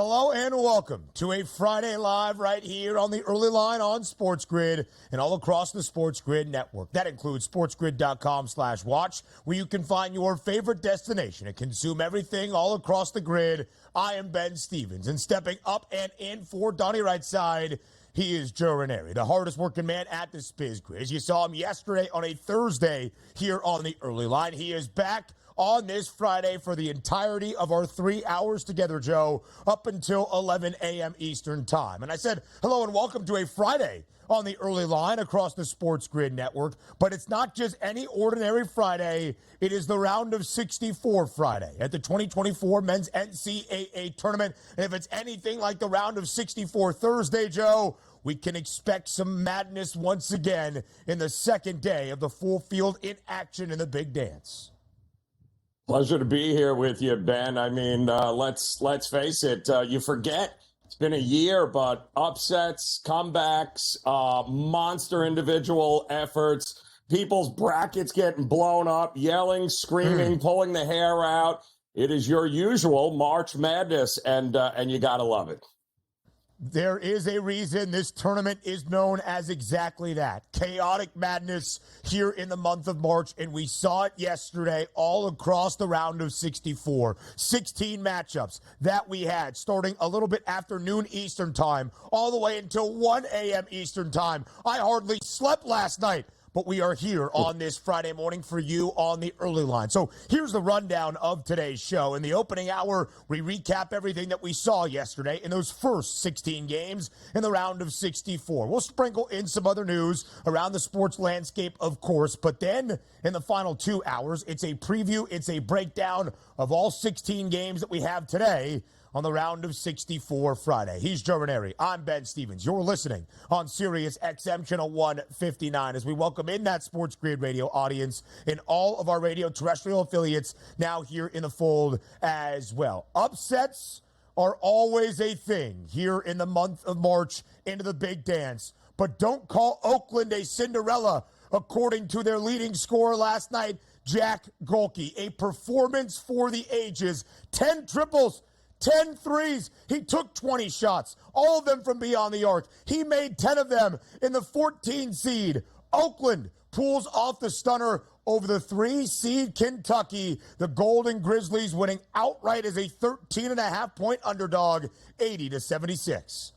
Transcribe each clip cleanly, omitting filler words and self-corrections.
Hello and welcome to a Friday Live right here on the early line on SportsGrid and all across the SportsGrid network. That includes sportsgrid.com/watch, where you can find your favorite destination and consume everything all across the grid. I am Ben Stevens, and stepping up and in for Donnie Rightside, he is Joe Ranieri, the hardest working man at the SportsGrid. As you saw him yesterday on a Thursday here on the early line, he is back on this Friday for the entirety of our 3 hours together, Joe, up until 11 a.m. Eastern time. And I said hello and welcome to a Friday on the early line across the SportsGrid network. But it's not just any ordinary Friday. It is the round of 64 Friday at the 2024 Men's NCAA Tournament. And if it's anything like the round of 64 Thursday, Joe, we can expect some madness once again in the second day of the full field in action in the big dance. Pleasure to be here with you, Ben. I mean, let's face it. You forget it's been a year, but upsets, comebacks, monster individual efforts, people's brackets getting blown up, yelling, screaming, pulling the hair out. It is your usual March Madness, and you gotta love it. There is a reason this tournament is known as exactly that. Chaotic madness here in the month of March, and we saw it yesterday all across the round of 64. 16 matchups that we had starting a little bit after noon Eastern time, all the way until 1 a.m. Eastern time. I hardly slept last night. But we are here on this Friday morning for you on the early line. So here's the rundown of today's show. In the opening hour, we recap everything that we saw yesterday in those first 16 games in the round of 64. We'll sprinkle in some other news around the sports landscape, of course. But then in the final 2 hours, it's a preview, it's a breakdown of all 16 games that we have today on the round of 64 Friday. He's Joe Ranieri. I'm Ben Stevens. You're listening on Sirius XM Channel 159 as we welcome in that SportsGrid radio audience in all of our radio terrestrial affiliates now here in the fold as well. Upsets are always a thing here in the month of March into the big dance, but don't call Oakland a Cinderella, according to their leading scorer last night, Jack Golke. A performance for the ages. 10 triples, 10 threes. He took 20 shots, all of them from beyond the arc. He made 10 of them in the 14 seed. Oakland pulls off the stunner over the 3 seed Kentucky. The Golden Grizzlies winning outright as a 13.5-point underdog, 80-76.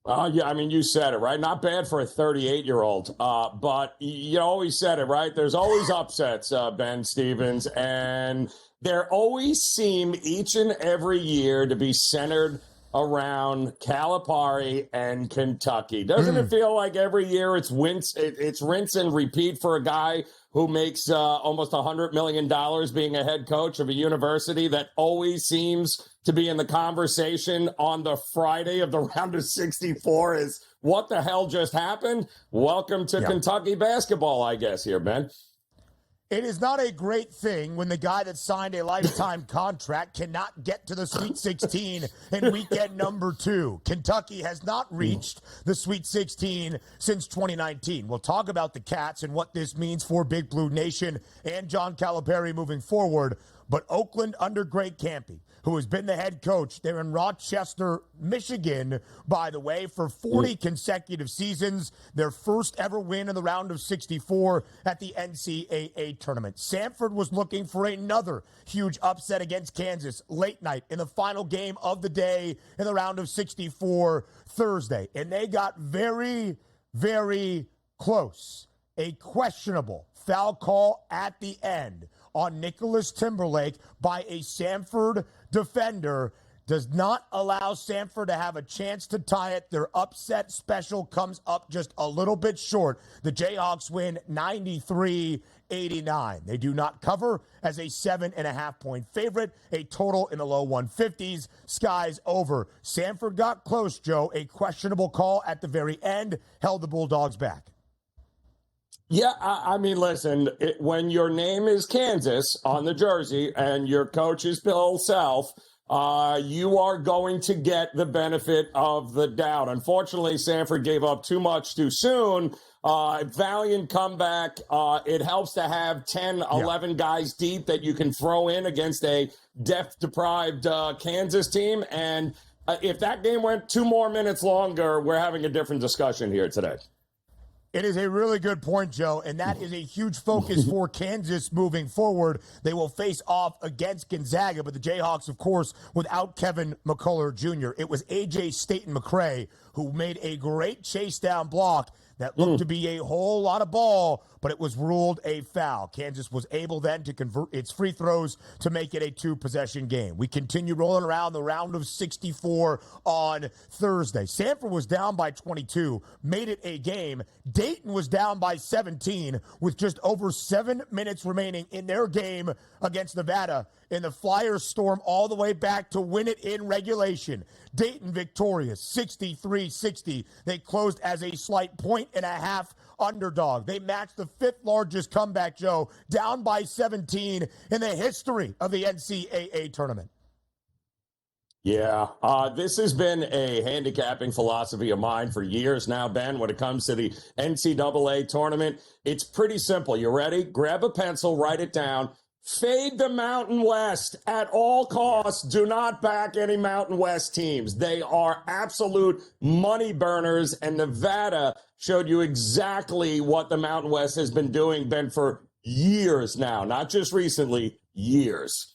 Yeah, I mean, you said it, right? Not bad for a 38-year-old, but you always said it, right? There's always upsets, Ben Stevens, and there always seem each and every year to be centered around Calipari and Kentucky. Doesn't it feel like every year it's rinse and repeat for a guy who makes almost $100 million being a head coach of a university that always seems to be in the conversation on the Friday of the round of 64 is what the hell just happened? Welcome to Kentucky basketball, I guess, here, Ben. It is not a great thing when the guy that signed a lifetime contract cannot get to the Sweet 16 in weekend number 2. Kentucky has not reached the Sweet 16 since 2019. We'll talk about the Cats and what this means for Big Blue Nation and John Calipari moving forward. But Oakland under Greg Kampe, who has been the head coach there in Rochester, Michigan, by the way, for 40 consecutive seasons, their first ever win in the round of 64 at the NCAA Tournament. Samford was looking for another huge upset against Kansas late night in the final game of the day in the round of 64 Thursday. And they got very, very close. A questionable foul call at the end on Nicholas Timberlake by a Samford defender does not allow Samford to have a chance to tie it. Their upset special comes up just a little bit short. The Jayhawks win 93-89. They do not cover as a 7.5-point favorite, a total in the low 150s. Skies over. Samford got close, Joe. A questionable call at the very end held the Bulldogs back. Yeah, I mean, listen, when your name is Kansas on the jersey and your coach is Bill Self, you are going to get the benefit of the doubt. Unfortunately, Sanford gave up too much too soon. Valiant comeback. It helps to have 10, 11 guys deep that you can throw in against a depth-deprived Kansas team. And if that game went 2 more minutes longer, we're having a different discussion here today. It is a really good point, Joe, and that is a huge focus for Kansas moving forward. They will face off against Gonzaga, but the Jayhawks, of course, without Kevin McCullough Jr. It was A.J. Staten-McCray who made a great chase down block that looked to be a whole lot of ball, but it was ruled a foul. Kansas was able then to convert its free throws to make it a 2-possession game. We continue rolling around the round of 64 on Thursday. Sanford was down by 22, made it a game. Dayton was down by 17 with just over 7 minutes remaining in their game against Nevada, and the Flyers storm all the way back to win it in regulation. Dayton victorious, 63-60. They closed as a slight 1.5 underdog. They matched the 5th largest comeback, Joe, down by 17 in the history of the NCAA tournament. Yeah, this has been a handicapping philosophy of mine for years now, Ben, when it comes to the NCAA tournament. It's pretty simple. You ready? Grab a pencil, write it down. Fade the Mountain West at all costs. Do not back any Mountain West teams. They are absolute money burners, and Nevada showed you exactly what the Mountain West has been doing, Ben, for years now, not just recently, years.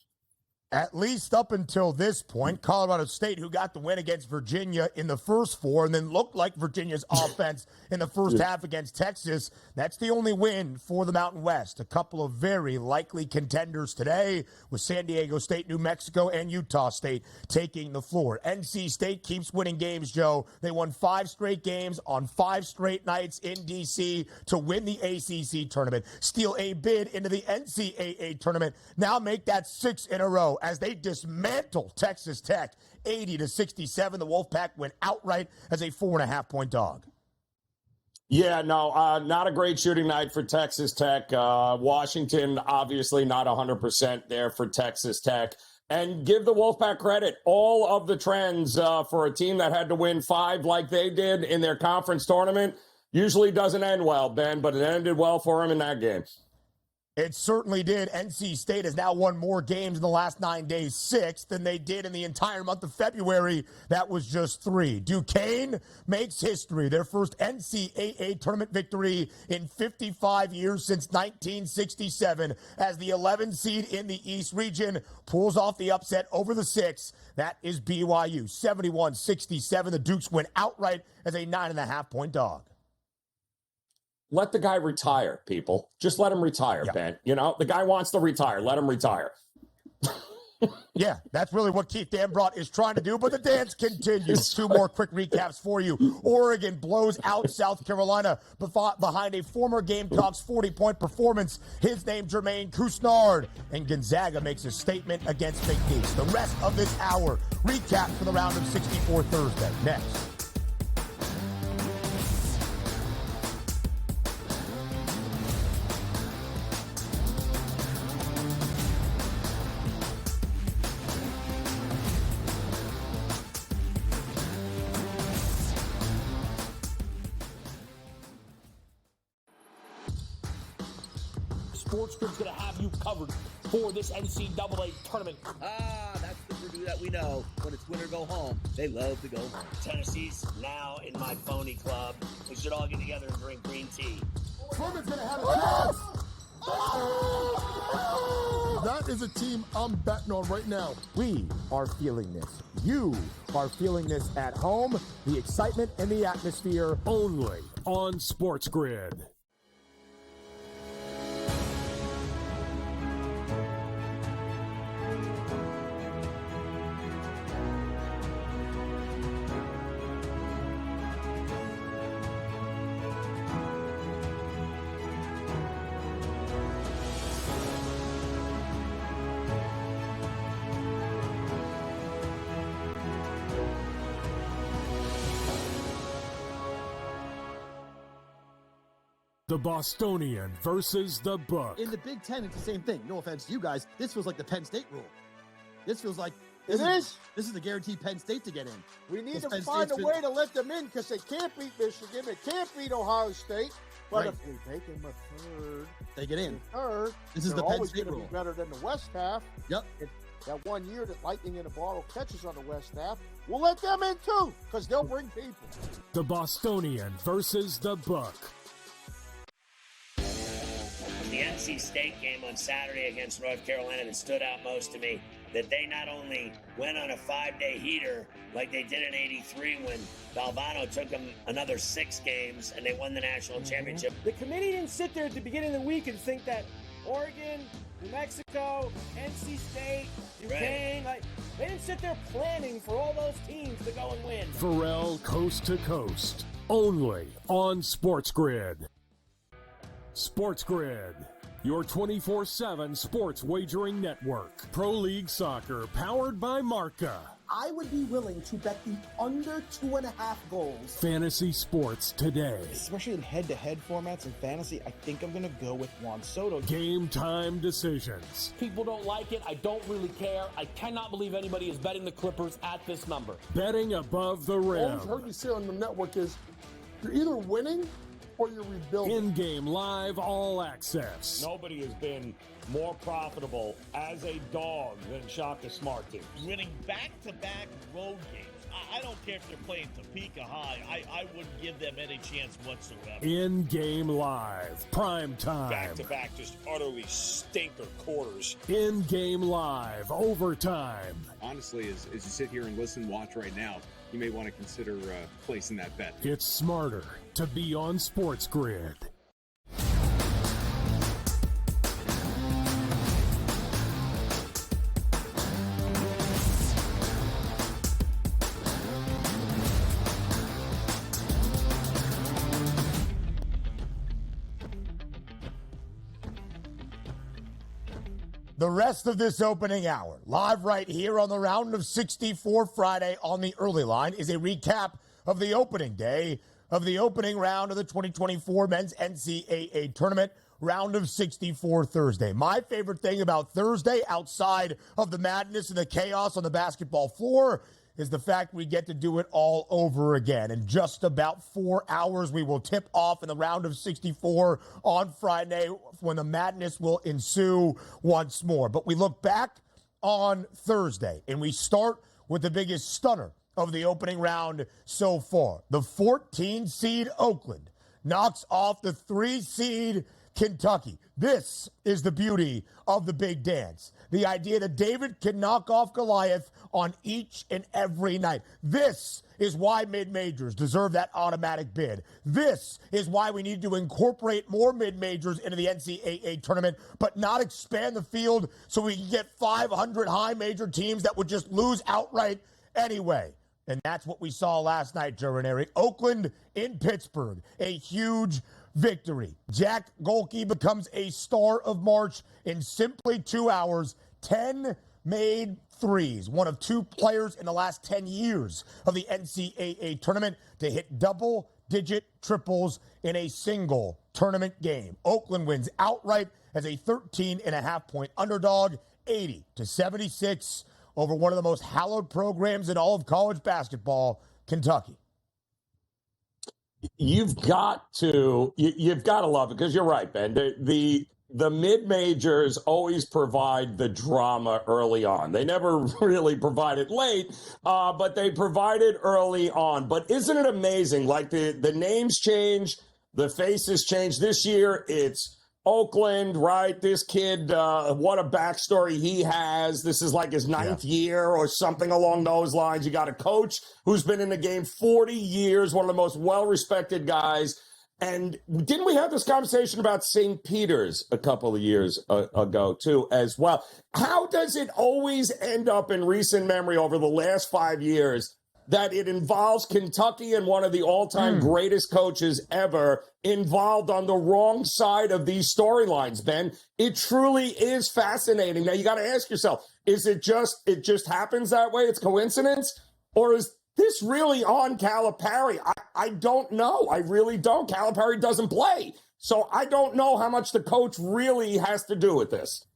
At least up until this point, Colorado State, who got the win against Virginia in the first 4 and then looked like Virginia's offense in the first half against Texas, that's the only win for the Mountain West. A couple of very likely contenders today with San Diego State, New Mexico, and Utah State taking the floor. NC State keeps winning games, Joe. They won 5 straight games on 5 straight nights in D.C. to win the ACC tournament, steal a bid into the NCAA tournament, now make that 6 in a row as they dismantle Texas Tech 80-67. The Wolfpack went outright as a 4.5-point dog. Yeah, no, not a great shooting night for Texas Tech. Washington, obviously not 100% there for Texas Tech. And give the Wolfpack credit. All of the trends for a team that had to win 5 like they did in their conference tournament usually doesn't end well, Ben, but it ended well for them in that game. It certainly did. NC State has now won more games in the last 9 days, 6, than they did in the entire month of February. That was just 3. Duquesne makes history. Their first NCAA tournament victory in 55 years since 1967 as the 11 seed in the East region pulls off the upset over the 6. That is BYU. 71-67. The Dukes win outright as a 9.5-point dog. Let the guy retire, people. Just let him retire, Ben. You know, the guy wants to retire. Let him retire. Yeah, that's really what Keith Dambrot is trying to do, but the dance continues. 2 more quick recaps for you. Oregon blows out South Carolina behind a former Gamecocks 40-point performance. His name, Jermaine Couisnard. And Gonzaga makes a statement against McNeese. The rest of this hour, recap for the round of 64 Thursday. Next. SportsGrid's going to have you covered for this NCAA tournament. That's the Purdue that we know. When it's win or go home, they love to go home. Tennessee's now in my phony club. We should all get together and drink green tea. Furman's going to have a chance. That is a team I'm betting on right now. We are feeling this. You are feeling this at home. The excitement and the atmosphere. Only on SportsGrid. The Bostonian versus the Book. In the Big Ten, it's the same thing. No offense to you guys. This feels like the Penn State rule. This feels like It is. This is the guaranteed Penn State to get in. We need to Penn find a State's way to let them in because they can't beat Michigan. They can't beat Ohio State. But Right. if we make them a third, They get in. This is they're the Penn always State gonna be rule. better than the West half. Yep. That 1 year that Lightning in a Bottle catches on the West half, we'll let them in too because they'll bring people. The Bostonian versus the Book. The NC State game on Saturday against North Carolina that stood out most to me, that they not only went on a 5-day heater like they did in '83 when Valvano took them another 6 games and they won the national championship. The committee didn't sit there at the beginning of the week and think that Oregon, New Mexico, NC State, Duquesne, they didn't sit there planning for all those teams to go and win. Pharrell Coast to Coast. Only on SportsGrid. SportsGrid. Your 24/7 sports wagering network. Pro League Soccer powered by Marca. I would be willing to bet the under 2.5 goals. Fantasy sports today. Especially in head-to-head formats in fantasy, I think I'm going to go with Juan Soto. Game time decisions. People don't like it. I don't really care. I cannot believe anybody is betting the Clippers at this number. Betting above the All rim. I've heard you say on the network is you're either winning or you're rebuilding. In-game live all access. Nobody has been more profitable as a dog than Shaka Smart team. Winning back-to-back road games. I don't care if they're playing Topeka High. I wouldn't give them any chance whatsoever. In-game live. Prime time. Back-to-back just utterly stinker quarters. In-game live. Overtime. Honestly, as you sit here and listen, watch right now, you may want to consider placing that bet. It's smarter to be on SportsGrid. The rest of this opening hour, live right here on the Round of 64 Friday on the early line, is a recap of the opening day of the opening round of the 2024 Men's NCAA Tournament, Round of 64 Thursday. My favorite thing about Thursday, outside of the madness and the chaos on the basketball floor, is the fact we get to do it all over again. In just about 4 hours, we will tip off in the Round of 64 on Friday when the madness will ensue once more. But we look back on Thursday, and we start with the biggest stunner of the opening round so far. The 14-seed Oakland knocks off the 3-seed Kentucky. This is the beauty of the big dance. The idea that David can knock off Goliath on each and every night. This is why mid-majors deserve that automatic bid. This is why we need to incorporate more mid-majors into the NCAA tournament, but not expand the field so we can get 500 high major teams that would just lose outright anyway. And that's what we saw last night, Joe Ranieri. Oakland in Pittsburgh, a huge victory. Jack Golke becomes a star of March in simply 2 hours. 10 made threes, one of 2 players in the last 10 years of the NCAA tournament to hit double-digit triples in a single tournament game. Oakland wins outright as a 13.5-point underdog, 80-76 over one of the most hallowed programs in all of college basketball, Kentucky. You've got to love it because you're right, Ben. The mid-majors always provide the drama early on. They never really provide it late, but they provide it early on. But isn't it amazing? Like the names change, the faces change. This year, it's Oakland, right? This kid, what a backstory he has. This is like his 9th year or something along those lines. You got a coach who's been in the game 40 years, one of the most well-respected guys. And didn't we have this conversation about St. Peter's a couple of years ago, too, as well? How does it always end up in recent memory over the last 5 years that it involves Kentucky and one of the all-time greatest coaches ever involved on the wrong side of these storylines, Ben? It truly is fascinating. Now, you got to ask yourself, is it just happens that way? It's coincidence? Or is this really on Calipari? I don't know. I really don't. Calipari doesn't play. So I don't know how much the coach really has to do with this.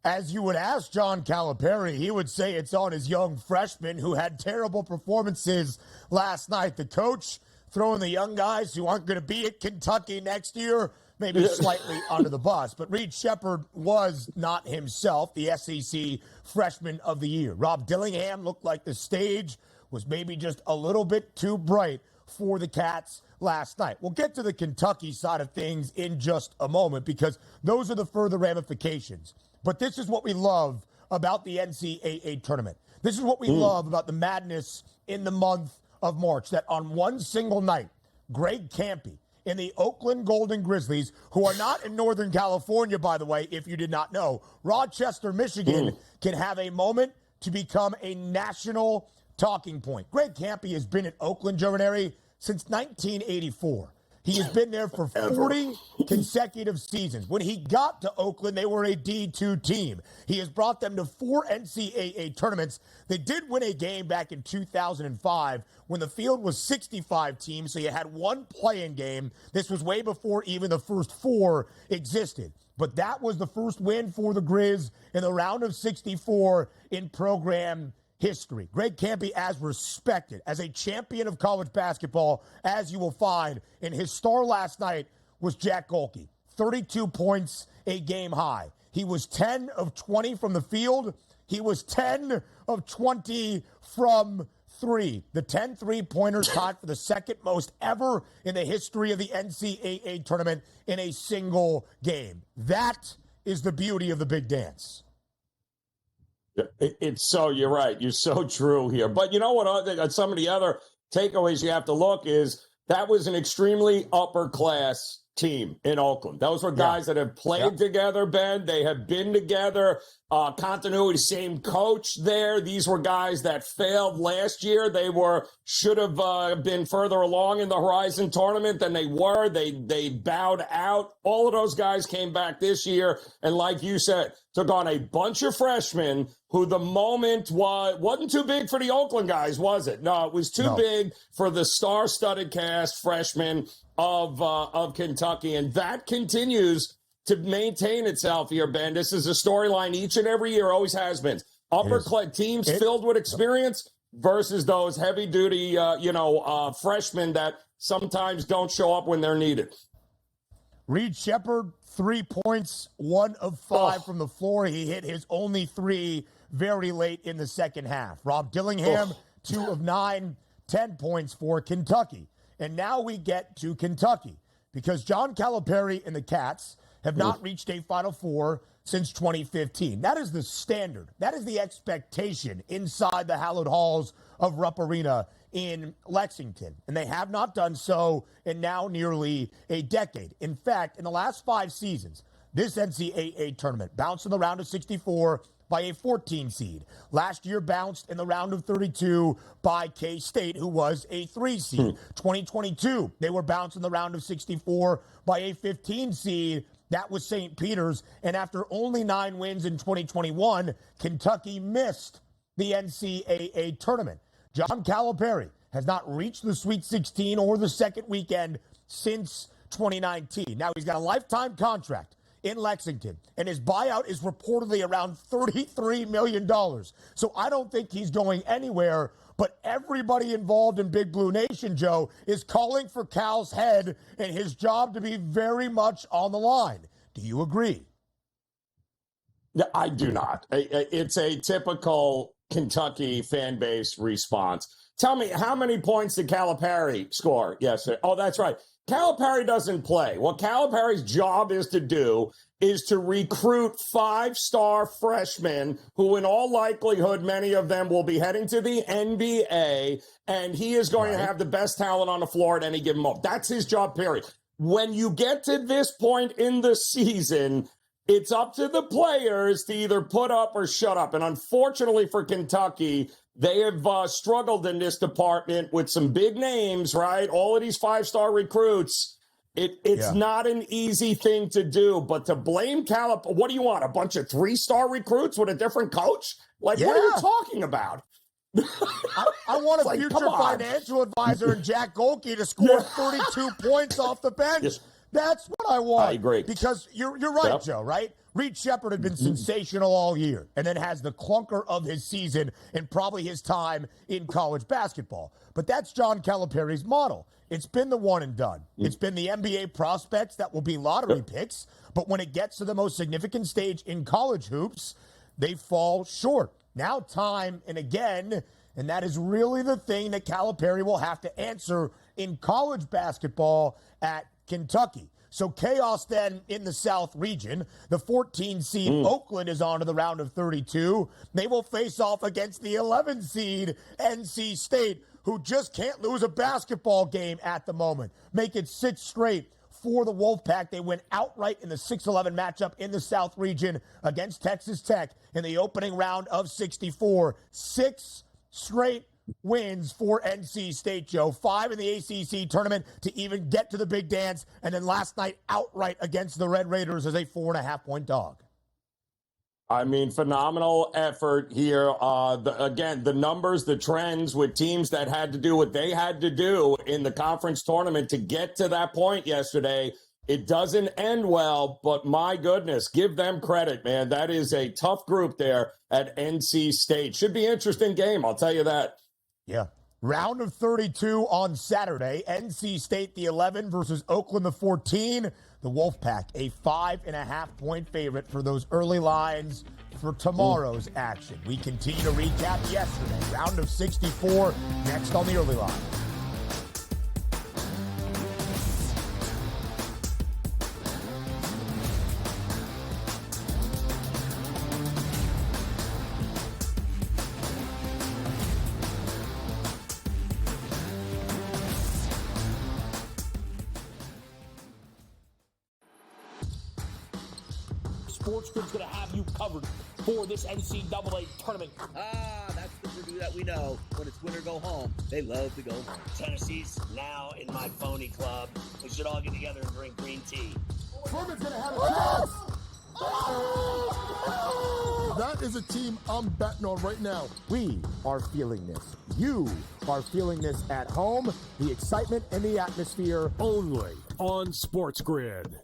As you would ask John Calipari, he would say it's on his young freshman who had terrible performances last night. The coach throwing the young guys who aren't going to be at Kentucky next year, maybe slightly under the bus. But Reed Sheppard was not himself, the SEC Freshman of the Year. Rob Dillingham looked like the stage was maybe just a little bit too bright for the Cats last night. We'll get to the Kentucky side of things in just a moment because those are the further ramifications. But this is what we love about the NCAA tournament. This is what we love about the madness in the month of March, that on one single night, Greg Kampe and the Oakland Golden Grizzlies, who are not in Northern California, by the way, if you did not know, Rochester, Michigan, can have a moment to become a national talking point. Greg Kampe has been at Oakland, Joe Ranieri, since 1984. He has been there for 40 consecutive seasons. When he got to Oakland, they were a D2 team. He has brought them to 4 NCAA tournaments. They did win a game back in 2005 when the field was 65 teams, so you had one play-in game. This was way before even the first 4 existed. But that was the first win for the Grizz in the round of 64 in program history. Greg Kampe as respected as a champion of college basketball, as you will find. And his star last night was Jack Golke. 32 points, a game high. He was 10 of 20 from the field. He was 10 of 20 from 3. The 10 3-pointers tied for the second most ever in the history of the NCAA tournament in a single game. That is the beauty of the big dance. It's so, you're right. You're so true here. But you know what? Some of the other takeaways you have to look is that was an extremely upper class team in Oakland. Those were guys that have played together, Ben. They have been together. Continuity, same coach there. These were guys that failed last year. They should have been further along in the Horizon tournament than they were. They bowed out. All of those guys came back this year, and like you said, took on a bunch of freshmen who the moment wasn't too big for the Oakland guys, was it? No, it was too big for the star-studded cast freshmen of Kentucky, and that continues to maintain itself here, Ben. This is a storyline each and every year, always has been. Upper-class teams filled with experience versus those heavy-duty, freshmen that sometimes don't show up when they're needed. Reed Sheppard, 3 points, 1 of 5 from the floor. He hit his only 3 very late in the second half. Rob Dillingham, 2 of 9, 10 points for Kentucky. And now we get to Kentucky because John Calipari and the Cats have not reached a Final Four since 2015. That is the standard. That is the expectation inside the hallowed halls of Rupp Arena in Lexington. And they have not done so in now nearly a decade. In fact, in the last 5 seasons, this NCAA tournament bounced in the round of 64 by a 14 seed. Last year bounced in the round of 32 by K-State, who was a 3 seed. 2022, they were bounced in the round of 64 by a 15 seed. That was St. Peter's. And after only 9 wins in 2021, Kentucky missed the NCAA tournament. John Calipari has not reached the Sweet 16 or the second weekend since 2019. Now he's got a lifetime contract in Lexington, and his buyout is reportedly around $33 million. So I don't think he's going anywhere, but everybody involved in Big Blue Nation, Joe, is calling for Cal's head and his job to be very much on the line. Do you agree? I do not. It's a typical Kentucky fan base response. Tell me, how many points did Calipari score yesterday? Oh, that's right. Calipari doesn't play. What Calipari's job is to do is to recruit 5-star freshmen who, in all likelihood, many of them will be heading to the NBA, and he is going to have the best talent on the floor at any given moment. That's his job, period. When you get to this point in the season, it's up to the players to either put up or shut up. And unfortunately for Kentucky, they have struggled in this department with some big names, right? All of these 5-star recruits. It's not an easy thing to do, but to blame Calipari, what do you want? A bunch of 3-star recruits with a different coach? Like, what are you talking about? I want a future financial advisor in Jack Golke to score 32 points off the bench. That's what I want. I agree. Because you're right, Yep. Joe, right? Reed Shepherd had been sensational all year and then has the clunker of his season and probably his time in college basketball. But that's John Calipari's model. It's been the one and done. It's been the NBA prospects that will be lottery picks, but when it gets to the most significant stage in college hoops, they fall short. Now time and again, and that is really the thing that Calipari will have to answer in college basketball at Kentucky. So chaos then in the South region. The 14 seed Oakland is on to the round of 32. They will face off against the 11 seed NC State, who just can't lose a basketball game at the moment. Make it 6 straight for the Wolfpack. They win outright in the 6-11 matchup in the South region against Texas Tech in the opening round of 64. 6 straight wins for NC State, Joe. 5 in the ACC tournament to even get to the big dance. And then last night outright against the Red Raiders as a 4.5-point dog. I mean, phenomenal effort here. Again, the numbers, the trends with teams that had to do what they had to do in the conference tournament to get to that point yesterday. It doesn't end well, but my goodness, give them credit, man. That is a tough group there at NC State. Should be an interesting game, I'll tell you that. Yeah. Round of 32 on Saturday. NC State, the 11 versus Oakland, the 14. The Wolfpack, a 5.5-point favorite for those early lines for tomorrow's action. We continue to recap yesterday. Round of 64 next on the early line. SportsGrid's going to have you covered for this NCAA tournament. That's the Purdue that we know. When it's win or go home, they love to go home. Tennessee's now in my phony club. We should all get together and drink green tea. Furman's going to have a chance. That is a team I'm betting on right now. We are feeling this. You are feeling this at home. The excitement and the atmosphere. Only on SportsGrid.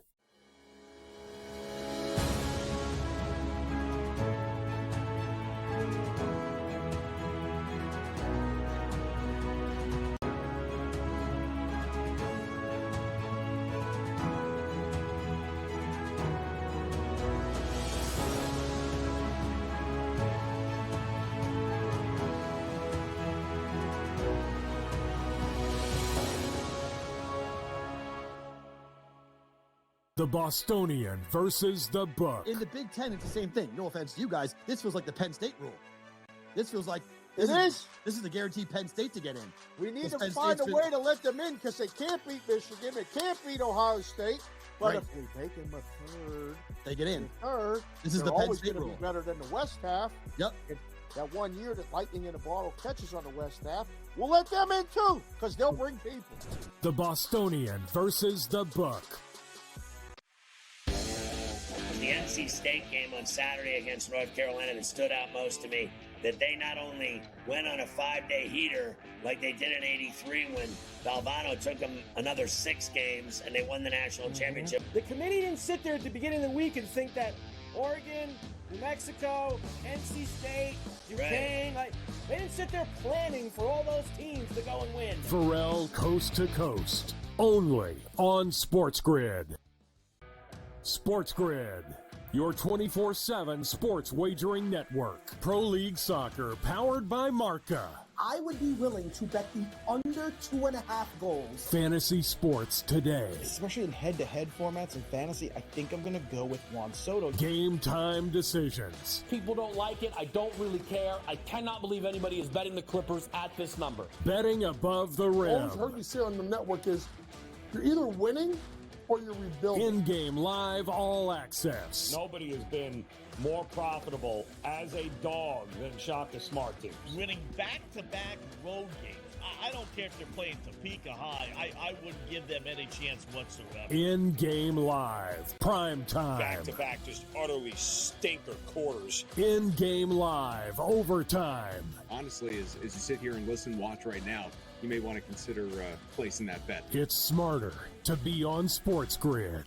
The Bostonian versus the Book. In the Big Ten, it's the same thing. No offense to you guys. This feels like the Penn State rule. This feels like this is the guaranteed Penn State to get in. We need to find a way to let them in because they can't beat Michigan. They can't beat Ohio State. But if we make them a third, they get in. Third, this is the Penn State rule. Be better than the West half. Yep. That 1 year that Lightning in a Bottle catches on the West half, we'll let them in too because they'll bring people. The Bostonian versus the Book. The NC State game on Saturday against North Carolina that stood out most to me, that they not only went on a 5-day heater like they did in '83 when Valvano took them another 6 games and they won the national championship. The committee didn't sit there at the beginning of the week and think that Oregon, New Mexico, NC State, Duquesne, they didn't sit there planning for all those teams to go and win. Pharrell Coast to Coast, only on SportsGrid. SportsGrid, your 24/7 sports wagering network. Pro League Soccer, powered by Marca. I would be willing to bet the under 2.5 goals. Fantasy sports today. Especially in head-to-head formats and fantasy, I think I'm going to go with Juan Soto. Game time decisions. People don't like it. I don't really care. I cannot believe anybody is betting the Clippers at this number. Betting above the rim. All I've heard you say on the network is you're either winning or you're rebuilding. In-game live, all access. Nobody has been more profitable as a dog than Shaka Smart teams. Winning back-to-back road games. I don't care if they're playing Topeka High. I wouldn't give them any chance whatsoever. In-game live, prime time. Back-to-back, just utterly stinker quarters. In-game live, overtime. Honestly, as you sit here and listen, watch right now, you may want to consider placing that bet. It's smarter to be on SportsGrid.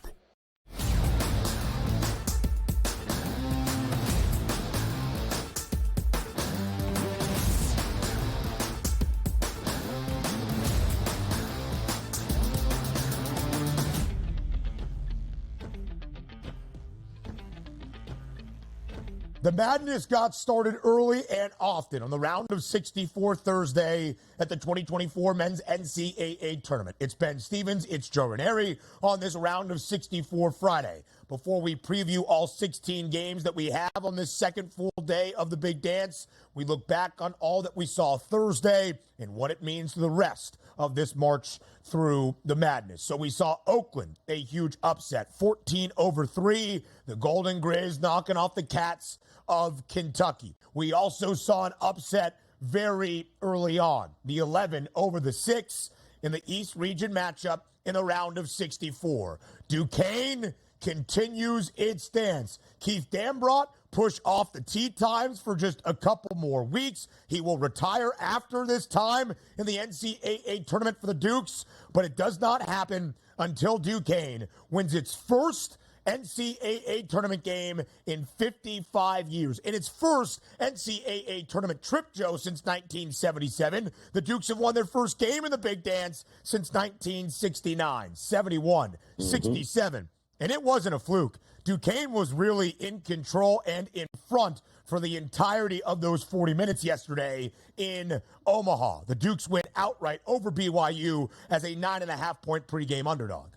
The madness got started early and often on the round of 64 Thursday at the 2024 Men's NCAA Tournament. It's Ben Stevens, it's Joe Ranieri on this round of 64 Friday. Before we preview all 16 games that we have on this second full day of the big dance, we look back on all that we saw Thursday and what it means to the rest of this march through the madness. So we saw Oakland, a huge upset, 14-3. The Golden Grizz knocking off the Cats of Kentucky. We also saw an upset very early on, the 11 over the 6 in the East Region matchup in the round of 64. Duquesne continues its dance. Keith Dambrot pushed off the tee times for just a couple more weeks. He will retire after this time in the NCAA tournament for the Dukes, but it does not happen until Duquesne wins its first NCAA tournament game in 55 years. In its first NCAA tournament trip, Joe, since 1977, the Dukes have won their first game in the Big Dance since 1969, 71, 67. And it wasn't a fluke. Duquesne was really in control and in front for the entirety of those 40 minutes yesterday in Omaha. The Dukes win outright over BYU as a 9.5-point pregame underdog.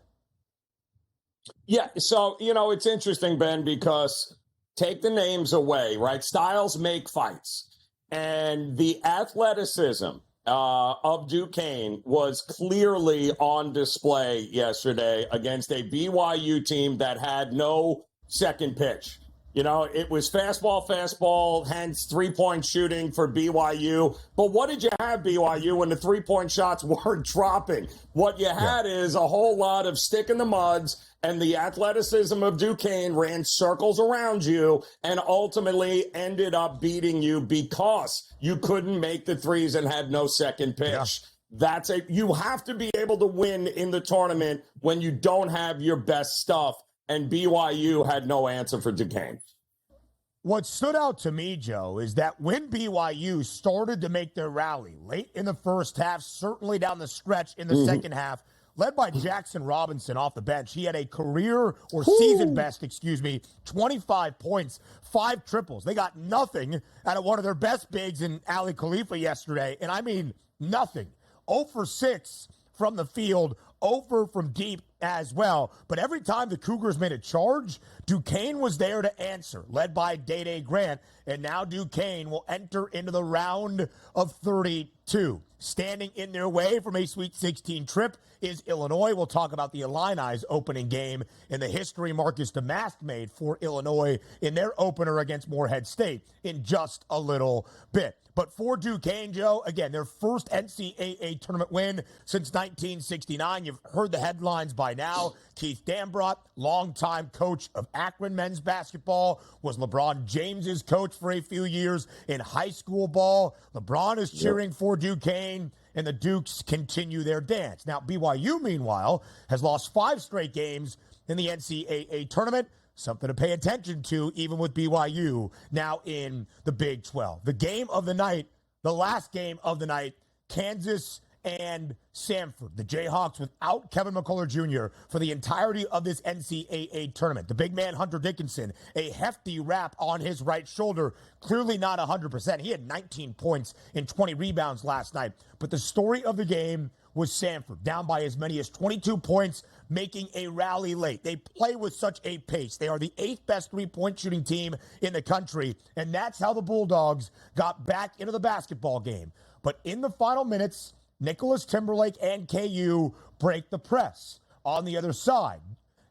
Yeah, so, it's interesting, Ben, because take the names away, right? Styles make fights. And the athleticism of Duquesne was clearly on display yesterday against a BYU team that had no second pitch. It was fastball, hence three-point shooting for BYU. But what did you have, BYU, when the three-point shots weren't dropping? What you had is a whole lot of stick in the muds, and the athleticism of Duquesne ran circles around you and ultimately ended up beating you because you couldn't make the threes and had no second pitch. Yeah. You have to be able to win in the tournament when you don't have your best stuff. And BYU had no answer for Duquesne. What stood out to me, Joe, is that when BYU started to make their rally late in the first half, certainly down the stretch in the second half, led by Jackson Robinson off the bench. He had a career or season best, 25 points, 5 triples. They got nothing out of one of their best bigs in Ali Khalifa yesterday. And I mean, nothing. 0 for 6 from the field, over from deep as well. But every time the Cougars made a charge, Duquesne was there to answer, led by Day Grant. And now Duquesne will enter into the round of 32. Standing in their way from a Sweet 16 trip is Illinois. We'll talk about the Illini's opening game and the history Marcus Damask made for Illinois in their opener against Morehead State in just a little bit. But for Duquesne, Joe, again, their first NCAA tournament win since 1969. You've heard the headlines by now. Keith Dambrot, longtime coach of Akron men's basketball, was LeBron James's coach for a few years in high school ball. LeBron is cheering for Duquesne, and the Dukes continue their dance. Now, BYU, meanwhile, has lost 5 straight games in the NCAA tournament. Something to pay attention to, even with BYU now in the Big 12. The game of the night, the last game of the night, Kansas and Samford. The Jayhawks without Kevin McCullough Jr. for the entirety of this NCAA tournament. The big man, Hunter Dickinson, a hefty wrap on his right shoulder, clearly not 100%. He had 19 points and 20 rebounds last night. But the story of the game was Samford, down by as many as 22 points, making a rally late. They play with such a pace. They are the 8th best three-point shooting team in the country, and that's how the Bulldogs got back into the basketball game. But in the final minutes, Nicholas Timberlake and KU break the press. On the other side,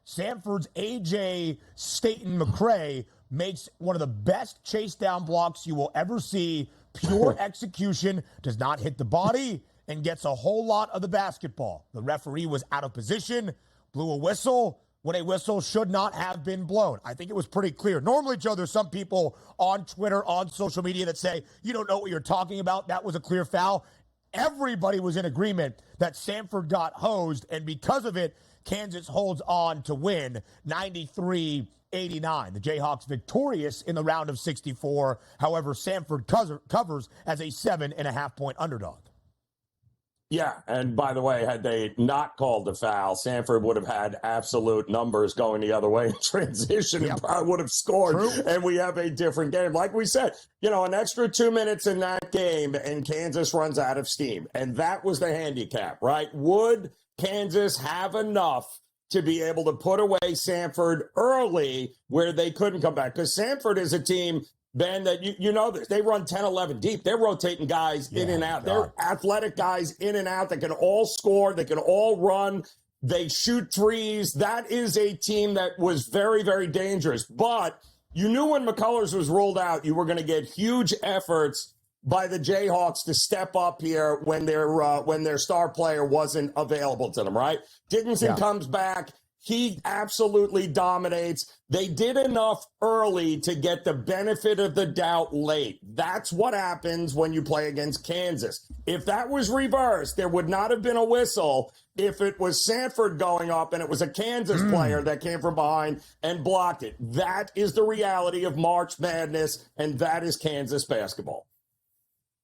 Samford's A.J. Staten-McCray makes one of the best chase down blocks you will ever see. Pure execution, does not hit the body, and gets a whole lot of the basketball. The referee was out of position, blew a whistle when a whistle should not have been blown. I think it was pretty clear. Normally, Joe, there's some people on Twitter, on social media that say, you don't know what you're talking about. That was a clear foul. everybody was in agreement that Samford got hosed, and because of it, Kansas holds on to win 93-89. The Jayhawks victorious in the round of 64. However, Samford covers as a 7.5-point underdog. Yeah, and by the way, had they not called the foul, Samford would have had absolute numbers going the other way in transition and probably would have scored, and we have a different game. Like we said, an extra 2 minutes in that game, and Kansas runs out of steam. And that was the handicap, right? Would Kansas have enough to be able to put away Samford early where they couldn't come back? Because Samford is a team, Ben, that you know this. They run 10, 11 deep. They're rotating guys in and out. They're athletic guys in and out that can all score. They can all run. They shoot threes. That is a team that was very, very dangerous. But you knew when McCullers was ruled out, you were going to get huge efforts by the Jayhawks to step up here when their star player wasn't available to them, right? Dickinson comes back. He absolutely dominates. They did enough early to get the benefit of the doubt late. That's what happens when you play against Kansas. If that was reversed, there would not have been a whistle if it was Samford going up and it was a Kansas player that came from behind and blocked it. That is the reality of March Madness, and that is Kansas basketball.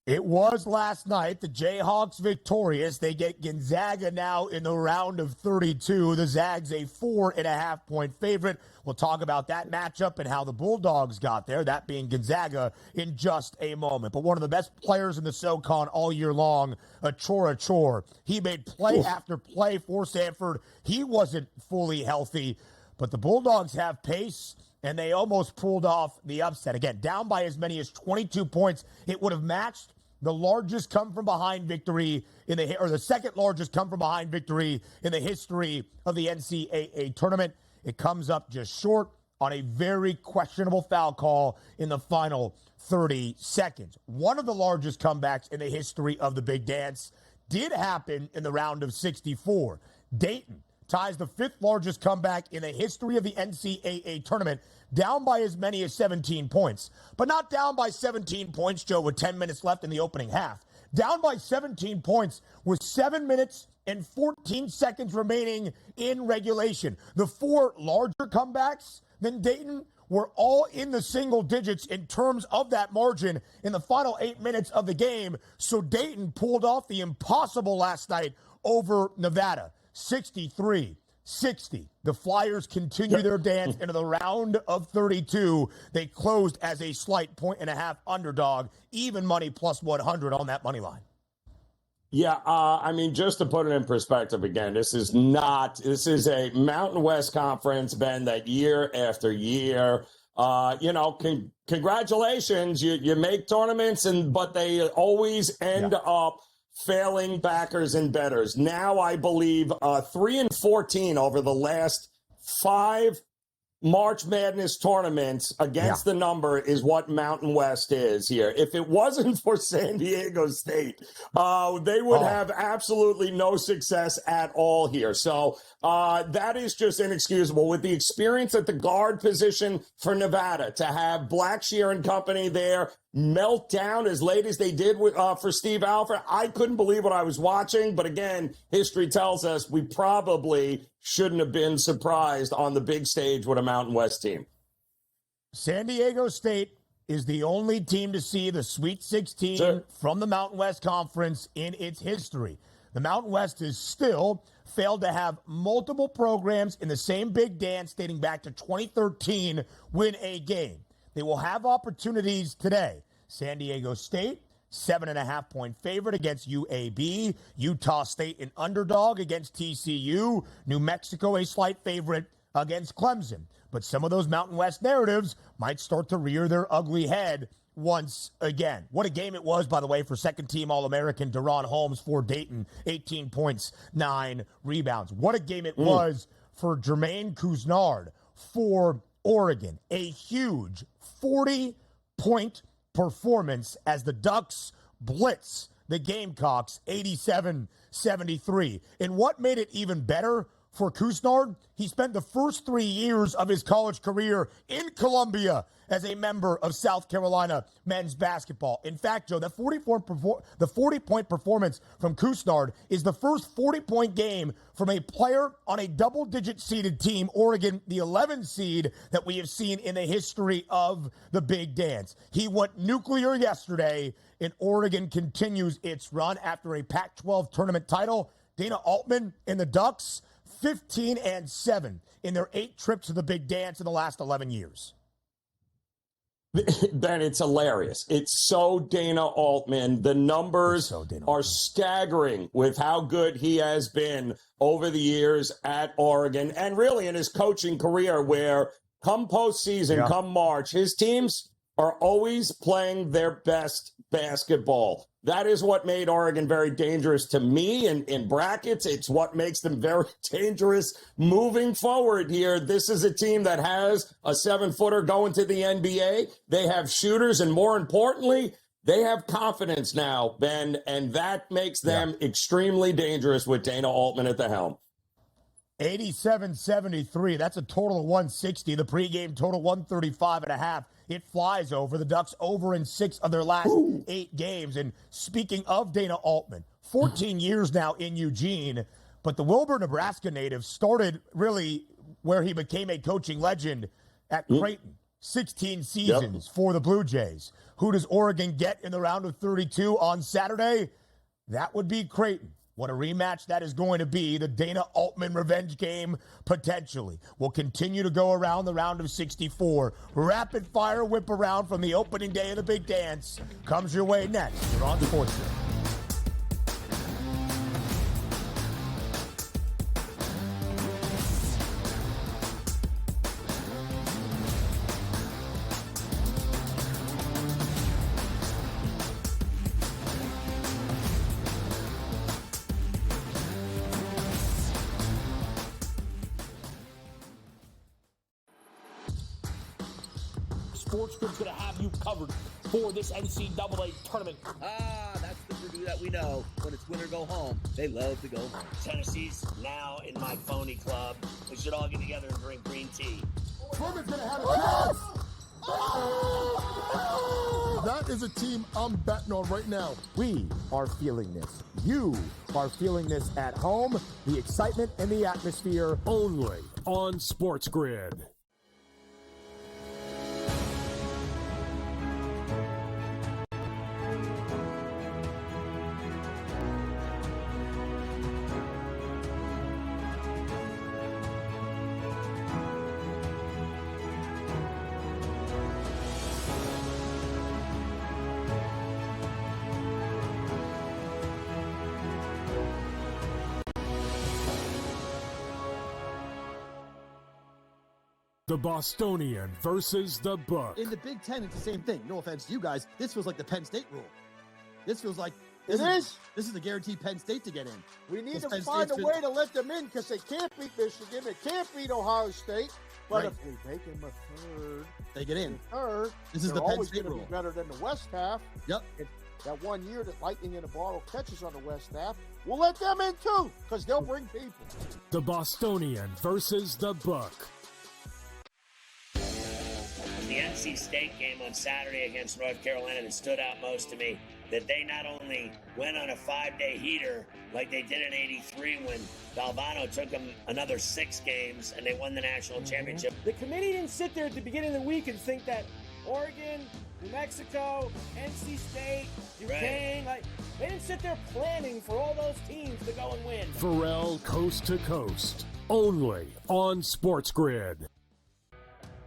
It was last night. The Jayhawks victorious. They get Gonzaga now in the round of 32. The Zags a 4.5-point favorite. We'll talk about that matchup and how the Bulldogs got there, that being Gonzaga, in just a moment. But one of the best players in the SoCon all year long, Achor. He made play after play for Samford. He wasn't fully healthy, but the Bulldogs have pace, and they almost pulled off the upset. Again, down by as many as 22 points. It would have matched the largest come-from-behind victory the second largest come-from-behind victory in the history of the NCAA tournament. It comes up just short on a very questionable foul call in the final 30 seconds. One of the largest comebacks in the history of the Big Dance did happen in the round of 64. Dayton ties the fifth largest comeback in the history of the NCAA tournament, down by as many as 17 points. But not down by 17 points, Joe, with 10 minutes left in the opening half. Down by 17 points with 7 minutes and 14 seconds remaining in regulation. The four larger comebacks than Dayton were all in the single digits in terms of that margin in the final 8 minutes of the game. So Dayton pulled off the impossible last night over Nevada. 63-60. The Flyers continue their dance into the round of 32. They closed as a slight 1.5 underdog, even money plus 100 on that money line. Yeah, I mean, just to put it in perspective again, this is a Mountain West Conference, Ben, that year after year, congratulations, you make tournaments, but they always end up failing backers and bettors. Now I believe 3-14 over the last 5 March Madness tournaments against the number is what Mountain West is here. If it wasn't for San Diego State, they would have absolutely no success at all here. So that is just inexcusable. With the experience at the guard position for Nevada, to have Blackshear and company there melt down as late as they did for Steve Alford, I couldn't believe what I was watching. But again, history tells us we probably shouldn't have been surprised on the big stage with a Mountain West team. San Diego State is the only team to see the Sweet 16 from the Mountain West Conference in its history. The Mountain West has still failed to have multiple programs in the same big dance dating back to 2013 win a game. They will have opportunities today. San Diego State, 7.5-point favorite against UAB. Utah State, an underdog against TCU. New Mexico, a slight favorite against Clemson. But some of those Mountain West narratives might start to rear their ugly head once again. What a game it was, by the way, for second-team All-American Deron Holmes for Dayton. 18 points, 9 rebounds. What a game it was for Jermaine Couisnard for Oregon. A huge 40-point performance as the Ducks blitz the Gamecocks 87-73. And what made it even better, for Couisnard, he spent the first 3 years of his college career in Columbia as a member of South Carolina men's basketball. In fact, Joe, the 40-point performance from Couisnard is the first 40-point game from a player on a double-digit seeded team, Oregon, the 11 seed that we have seen in the history of the Big Dance. He went nuclear yesterday, and Oregon continues its run after a Pac-12 tournament title. Dana Altman and the Ducks, 15-7 in their 8 trips to the Big Dance in the last 11 years. Ben, it's hilarious. It's so Dana Altman. The numbers are staggering with how good he has been over the years at Oregon and really in his coaching career, where come postseason, come March, his teams are always playing their best basketball. That is what made Oregon very dangerous to me in brackets. It's what makes them very dangerous moving forward here. This is a team that has a 7-footer going to the NBA. They have shooters, and more importantly, they have confidence now, Ben, and that makes them extremely dangerous with Dana Altman at the helm. 87-73. That's a total of 160. The pregame total 135.5. It flies over. The Ducks over in 6 of their last 8 games. And speaking of Dana Altman, 14 years now in Eugene, but the Wilbur, Nebraska native started really where he became a coaching legend at Creighton. 16 seasons for the Blue Jays. Who does Oregon get in the round of 32 on Saturday? That would be Creighton. What a rematch that is going to be. The Dana Altman revenge game, potentially. We'll continue to go around the round of 64. Rapid fire whip around from the opening day of the Big Dance comes your way next. You're on SportsGrid. SportsGrid's going to have you covered for this NCAA tournament. That's the Purdue that we know. When it's win or go home, they love to go home. Tennessee's now in my phony club. We should all get together and drink green tea. Furman's going to have a chance. That is a team I'm betting on right now. We are feeling this. You are feeling this at home. The excitement and the atmosphere. Only on SportsGrid. The Bostonian versus the Book. In the Big Ten, it's the same thing. No offense to you guys. This feels like the Penn State rule. This feels like this is a guaranteed Penn State to get in. We need to find a way to let them in because they can't beat Michigan. They can't beat Ohio State. But if we make them a third, they get in. Third, this is the Penn State rule. Be better than the West half. Yep. That 1 year that Lightning in a Bottle catches on the West half, we'll let them in too because they'll bring people. The Bostonian versus the Book. The NC State game on Saturday against North Carolina that stood out most to me, that they not only went on a 5-day heater like they did in '83 when Valvano took them another 6 games and they won the national championship. The committee didn't sit there at the beginning of the week and think that Oregon, New Mexico, NC State, Duquesne, they didn't sit there planning for all those teams to go and win. Pharrell Coast to Coast, only on SportsGrid.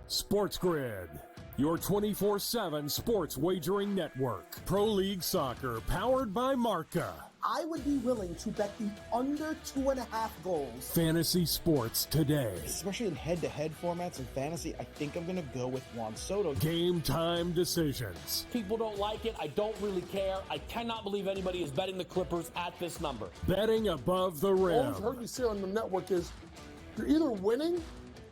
SportsGrid, your 24/7 sports wagering network. Pro League Soccer, powered by Marca. I would be willing to bet the under 2.5 goals. Fantasy sports today. Especially in head-to-head formats and fantasy, I think I'm going to go with Juan Soto. Game time decisions. People don't like it. I don't really care. I cannot believe anybody is betting the Clippers at this number. Betting above the rim. All I've heard you say on the network is you're either winning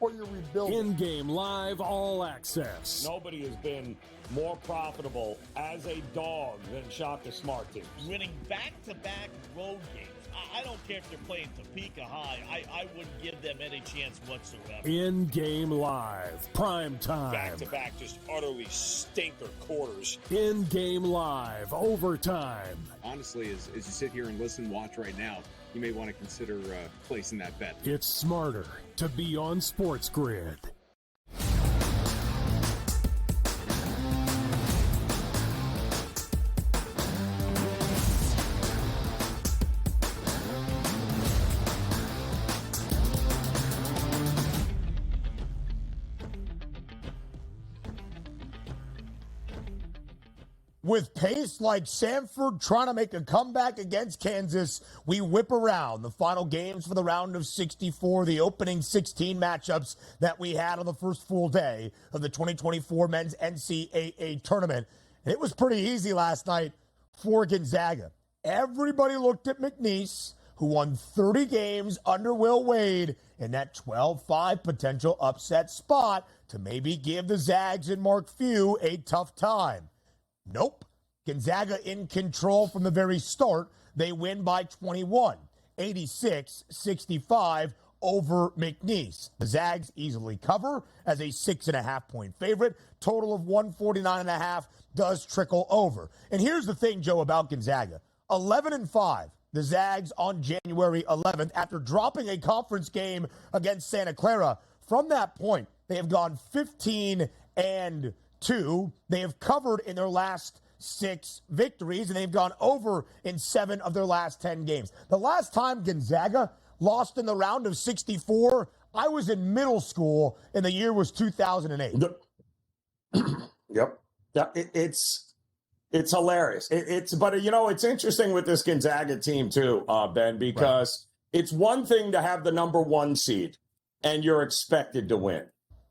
or you're rebuilding. In-game live all access. Nobody has been more profitable as a dog than Shaka Smart teams. Winning back-to-back road games. I don't care if they're playing Topeka High. I wouldn't give them any chance whatsoever. In-game live, prime time. Back-to-back, just utterly stinker quarters. In-game live, overtime. Honestly, as you sit here and listen, watch right now, you may want to consider placing that bet. It's smarter to be on SportsGrid. With pace like Samford trying to make a comeback against Kansas, we whip around the final games for the round of 64, the opening 16 matchups that we had on the first full day of the 2024 men's NCAA tournament. And it was pretty easy last night for Gonzaga. Everybody looked at McNeese, who won 30 games under Will Wade in that 12-5 potential upset spot to maybe give the Zags and Mark Few a tough time. Nope. Gonzaga in control from the very start. They win by 21, 86-65 over McNeese. The Zags easily cover as a 6.5-point favorite. Total of 149.5 does trickle over. And here's the thing, Joe, about Gonzaga. 11-5. The Zags on January 11th after dropping a conference game against Santa Clara. From that point, they have gone 15-2. They have covered in their last 6 victories, and they've gone over in 7 of their last 10 games. The last time Gonzaga lost in the round of 64, I was in middle school, and the year was 2008. Yep. Yeah, it's hilarious. But you know, it's interesting with this Gonzaga team too, Ben, because it's one thing to have the number 1 seed, and you're expected to win.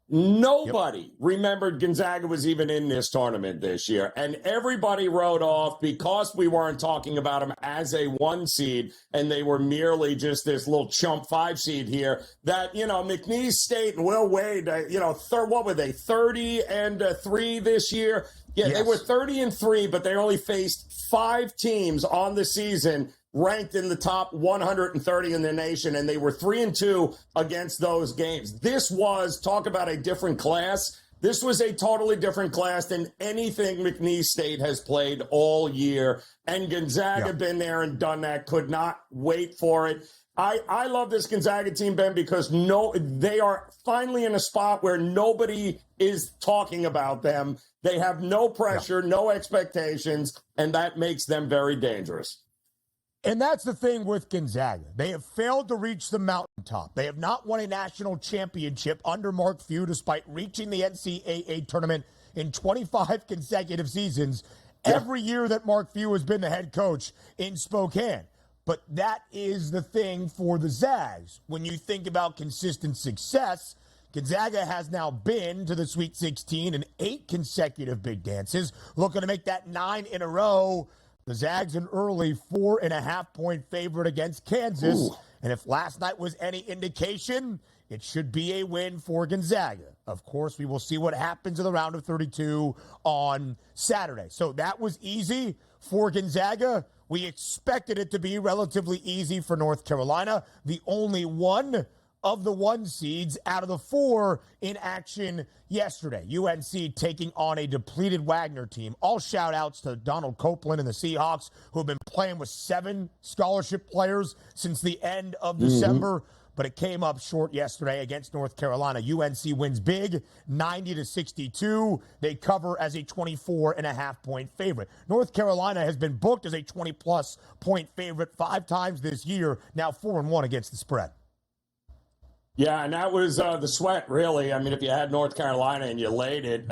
Nobody remembered Gonzaga was even in this tournament this year. And everybody wrote off, because we weren't talking about them as a 1 seed and they were merely just this little chump 5 seed here, that, you know, McNeese State and Will Wade, what were they, 30-3 this year? Yeah, They were 30-3, but they only faced 5 teams on the season ranked in the top 130 in the nation, and they were 3-2 against those games. This was, talk about a different class. This was a totally different class than anything McNeese State has played all year, and Gonzaga been there and done that, could not wait for it. I love this Gonzaga team, Ben, because they are finally in a spot where nobody is talking about them. They have no pressure, no expectations, and that makes them very dangerous. And that's the thing with Gonzaga. They have failed to reach the mountaintop. They have not won a national championship under Mark Few, despite reaching the NCAA tournament in 25 consecutive seasons, every year that Mark Few has been the head coach in Spokane. But that is the thing for the Zags. When you think about consistent success, Gonzaga has now been to the Sweet 16 in 8 consecutive big dances, looking to make that 9 in a row. The Zags an early 4.5-point favorite against Kansas. Ooh. And if last night was any indication, it should be a win for Gonzaga. Of course, we will see what happens in the round of 32 on Saturday. So that was easy for Gonzaga. We expected it to be relatively easy for North Carolina, the only one of the 1 seeds out of the 4 in action yesterday. UNC taking on a depleted Wagner team. All shout outs to Donald Copeland and the Seahawks, who have been playing with 7 scholarship players since the end of December. But it came up short yesterday against North Carolina. UNC wins big, 90-62. They cover as a 24.5-point favorite. North Carolina has been booked as a 20-plus point favorite 5 times this year, now 4-1 against the spread. Yeah, and that was the sweat, really. I mean, if you had North Carolina and you laid it,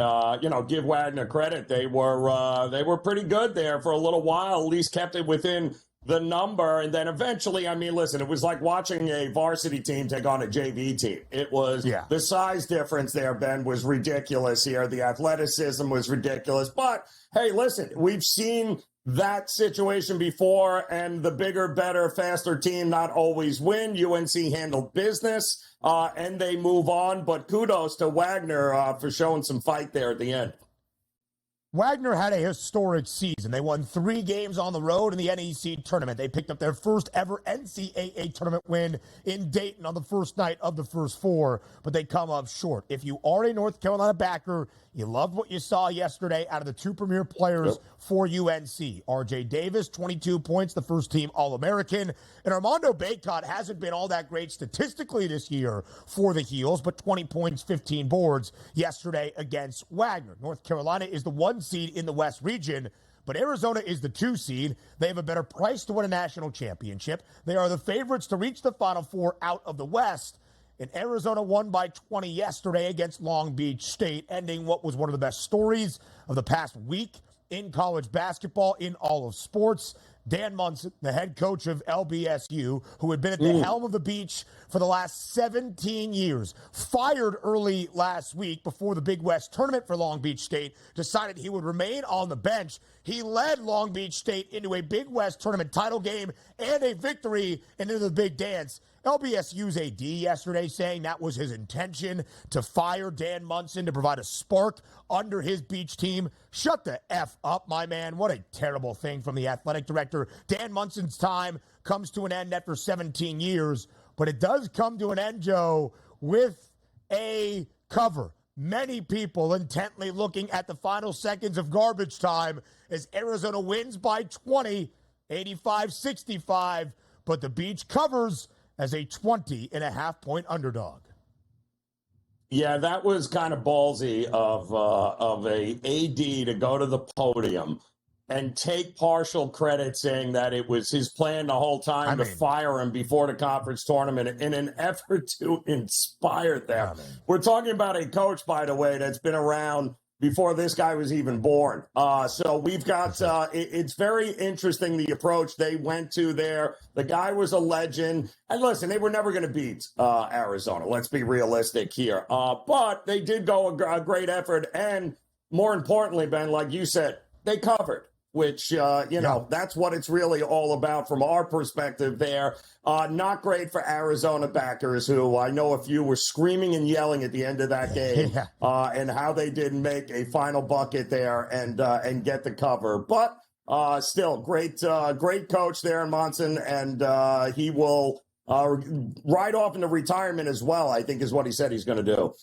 give Wagner credit. They were pretty good there for a little while, at least kept it within the number. And then eventually, I mean, listen, it was like watching a varsity team take on a JV team. It was the size difference there, Ben, was ridiculous here. The athleticism was ridiculous. But, hey, listen, we've seen that situation before, and the bigger, better, faster team not always win. UNC handled business, and they move on. But kudos to Wagner for showing some fight there at the end. Wagner had a historic season. They won 3 games on the road in the NEC tournament. They picked up their first ever NCAA tournament win in Dayton on the first night of the first 4, but they come up short. If you are a North Carolina backer, you loved what you saw yesterday out of the 2 premier players for UNC. RJ Davis, 22 points, the first team All-American. And Armando Bacot hasn't been all that great statistically this year for the Heels, but 20 points, 15 boards yesterday against Wagner. North Carolina is the 1 seed in the West region, but Arizona is the 2 seed. They have a better price to win a national championship. They are the favorites to reach the Final Four out of the West. And Arizona won by 20 yesterday against Long Beach State, ending what was one of the best stories of the past week in college basketball in all of sports. Dan Munson, the head coach of LBSU, who had been at the helm of the Beach for the last 17 years, fired early last week before the Big West tournament for Long Beach State, decided he would remain on the bench. He led Long Beach State into a Big West tournament title game and a victory and into the big dance. LBSU's AD yesterday saying that was his intention, to fire Dan Munson to provide a spark under his Beach team. Shut the F up, my man. What a terrible thing from the athletic director. Dan Munson's time comes to an end after 17 years, but it does come to an end, Joe, with a cover. Many people intently looking at the final seconds of garbage time as Arizona wins by 20, 85-65, but the Beach covers as a 20.5-point underdog. Yeah, that was kind of ballsy of a AD to go to the podium and take partial credit, saying that it was his plan the whole time to fire him before the conference tournament in an effort to inspire them. We're talking about a coach, by the way, that's been around before this guy was even born. So we've got, it's very interesting the approach they went to there. The guy was a legend. And listen, they were never going to beat Arizona. Let's be realistic here. But they did go a great effort. And more importantly, Ben, like you said, they covered, which, know, that's what it's really all about from our perspective there. Not great for Arizona backers, who I know a few were screaming and yelling at the end of that game and how they didn't make a final bucket there and get the cover. But still, great coach there in Monson, and he will ride off into retirement as well, I think is what he said he's going to do.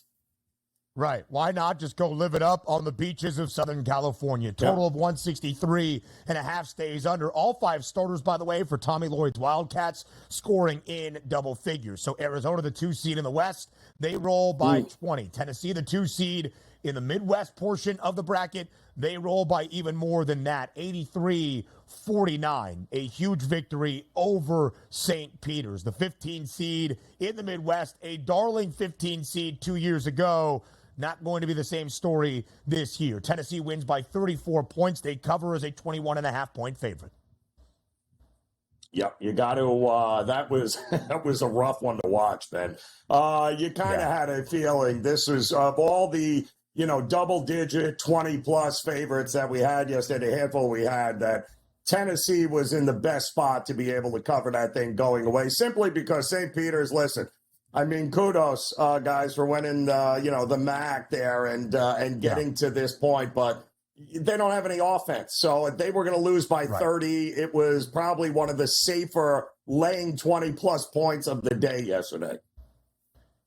Right. Why not just go live it up on the beaches of Southern California? Total of 163.5 stays under. All 5 starters, by the way, for Tommy Lloyd's Wildcats, scoring in double figures. So Arizona, the 2 seed in the West, they roll by 20. Tennessee, the 2 seed in the Midwest portion of the bracket, they roll by even more than that, 83-49. A huge victory over St. Peter's. The 15 seed in the Midwest, a darling 15 seed 2 years ago. Not going to be the same story this year. Tennessee wins by 34 points. They cover as a 21.5-point favorite. Yep, you got to. That was a rough one to watch, Ben. You kind of had a feeling this was of all the double-digit 20-plus favorites that we had yesterday, a handful we had, that Tennessee was in the best spot to be able to cover that thing going away, simply because St. Peter's, listen, I mean, kudos, guys, for winning, the MAC there and getting to this point. But they don't have any offense. So if they were going to lose by 30, it was probably one of the safer laying 20-plus points of the day yesterday.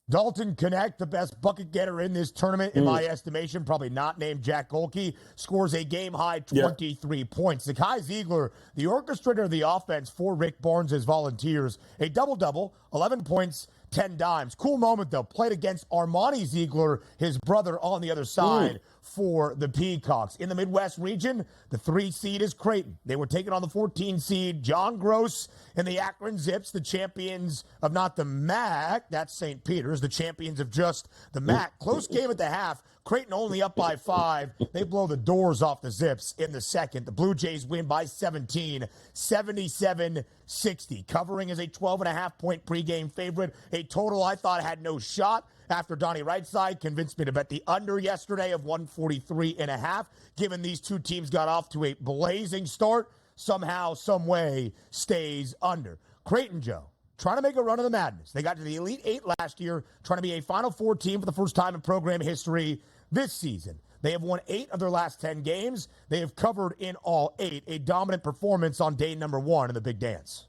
Dalton Knecht, the best bucket getter in this tournament, in my estimation, probably not named Jack Golke, scores a game-high 23 points. Zakai Ziegler, the orchestrator of the offense for Rick Barnes' Volunteers, a double-double, 11 points, 10 dimes. Cool moment, though. Played against Armani Ziegler, his brother, on the other side for the Peacocks. In the Midwest region, the 3 seed is Creighton. They were taking on the 14 seed, John Gross and the Akron Zips, the champions of not the MAC, that's St. Peter's, the champions of just the MAC. Close game at the half. Creighton only up by 5. They blow the doors off the Zips in the second. The Blue Jays win by 17, 77-60. Covering as a 12.5-point pregame favorite. A total I thought had no shot after Donnie Rightside convinced me to bet the under yesterday of 143.5. Given these 2 teams got off to a blazing start, somehow, some way, stays under. Creighton, Joe, trying to make a run of the madness. They got to the Elite 8 last year, trying to be a Final Four team for the first time in program history this season. They have won 8 of their last 10 games. They have covered in all 8, a dominant performance on day number 1 in the big dance.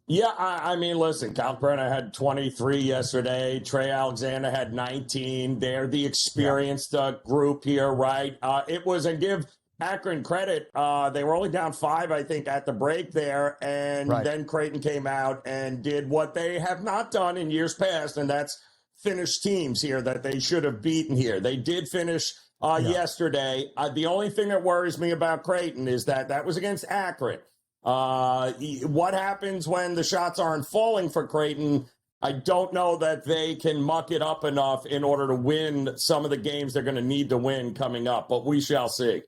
Yeah, I mean, listen, Kalkbrenner had 23 yesterday. Trey Alexander had 19. They're the experienced group here, right? It was, and give Akron credit, they were only down 5, I think, at the break there. And then Creighton came out and did what they have not done in years past, and that's finish teams here that they should have beaten here. They did finish yesterday. The only thing that worries me about Creighton is that was against Akron. What happens when the shots aren't falling for Creighton? I don't know that they can muck it up enough in order to win some of the games they're going to need to win coming up, but we shall see.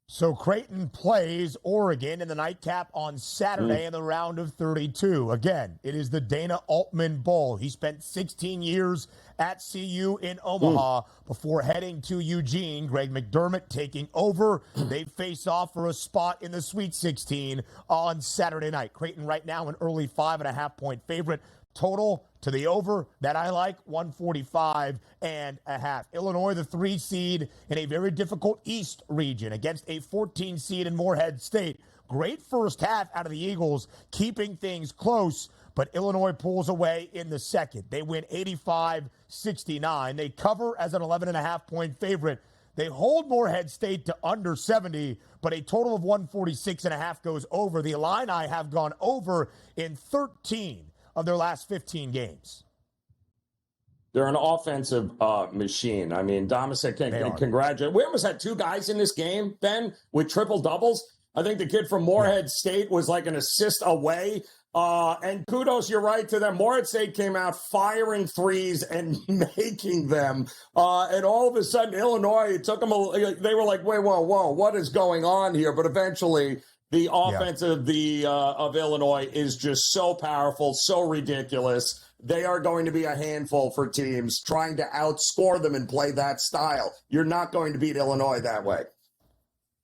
So Creighton plays Oregon in the nightcap on Saturday in the round of 32. Again, it is the Dana Altman Bowl. He spent 16 years at CU in Omaha before heading to Eugene. Greg McDermott taking over. They face off for a spot in the Sweet 16 on Saturday night. Creighton right now an early 5.5-point favorite. Total to the over that I like, 145.5. Illinois, the 3 seed in a very difficult East region against a 14 seed in Morehead State. Great first half out of the Eagles, keeping things close, but Illinois pulls away in the second. They win 85-69. They cover as an 11.5-point favorite. They hold Morehead State to under 70, but a total of 146.5 goes over. The Illini have gone over in 13 of their last 15 games. They're an offensive machine. I mean, Domisek can congratulate. We almost had 2 guys in this game, Ben, with triple doubles. I think the kid from Morehead State was like an assist away. And kudos, you're right, to them. Morehead State came out firing threes and making them. And all of a sudden, Illinois, it took them, they were like, wait, whoa, what is going on here? But eventually, the offense of Illinois is just so powerful, so ridiculous. They are going to be a handful for teams trying to outscore them and play that style. You're not going to beat Illinois that way.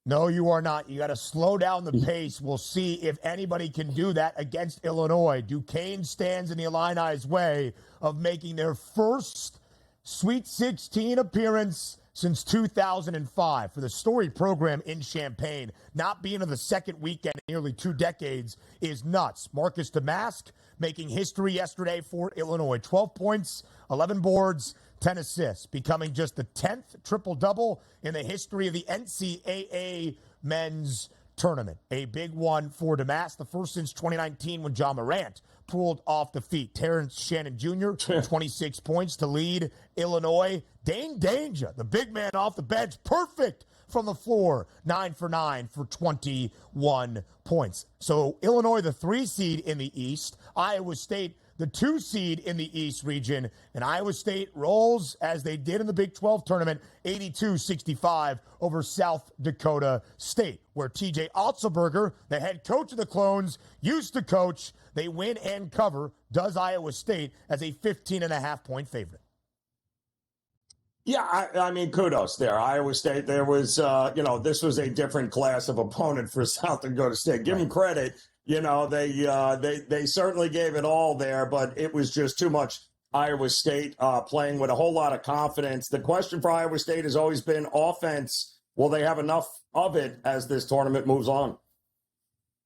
No, you are not. You got to slow down the pace. We'll see if anybody can do that against Illinois. Duquesne stands in the Illini's way of making their first Sweet 16 appearance since 2005 for the storied program in Champaign. Not being in the second weekend in nearly 2 decades is nuts. Marcus Damask making history yesterday for Illinois. 12 points, 11 boards, 10 assists, becoming just the 10th triple-double in the history of the NCAA men's tournament. A big one for Damask, the first since 2019 when John Morant pulled off the feet. Terrence Shannon Jr., 26 points to lead Illinois. Dane Danger, the big man off the bench, perfect from the floor, 9 for 9 for 21 points. So Illinois, the 3 seed in the East, Iowa State, the 2 seed in the East region, and Iowa State rolls as they did in the Big 12 tournament, 82-65 over South Dakota State, where TJ Otzelberger, the head coach of the Clones, used to coach. They win and cover, does Iowa State as a 15.5-point favorite. Yeah, I mean, kudos there. Iowa State, there was, this was a different class of opponent for South Dakota State. Give them credit. They certainly gave it all there, but it was just too much Iowa State playing with a whole lot of confidence. The question for Iowa State has always been offense. Will they have enough of it as this tournament moves on?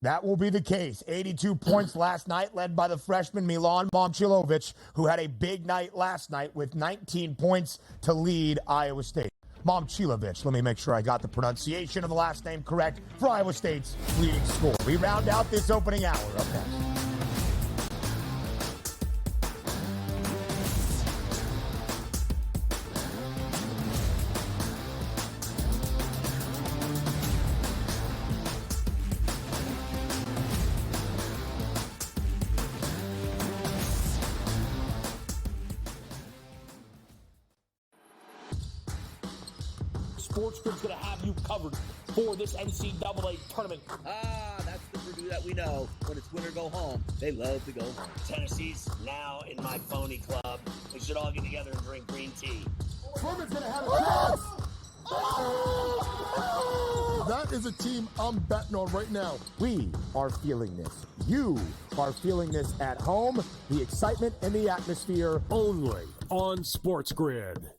That will be the case. 82 points last night, led by the freshman Milan Momcilovic, who had a big night last night with 19 points to lead Iowa State. Momcilovic, let me make sure I got the pronunciation of the last name correct, for Iowa State's leading scorer. We round out this opening hour. Up next. SportsGrid's going to have you covered for this NCAA tournament. That's the Purdue that we know. When it's win or go home, they love to go home. Tennessee's now in my phony club. We should all get together and drink green tea. Furman's going to have a chance. That is a team I'm betting on right now. We are feeling this. You are feeling this at home. The excitement and the atmosphere only on SportsGrid.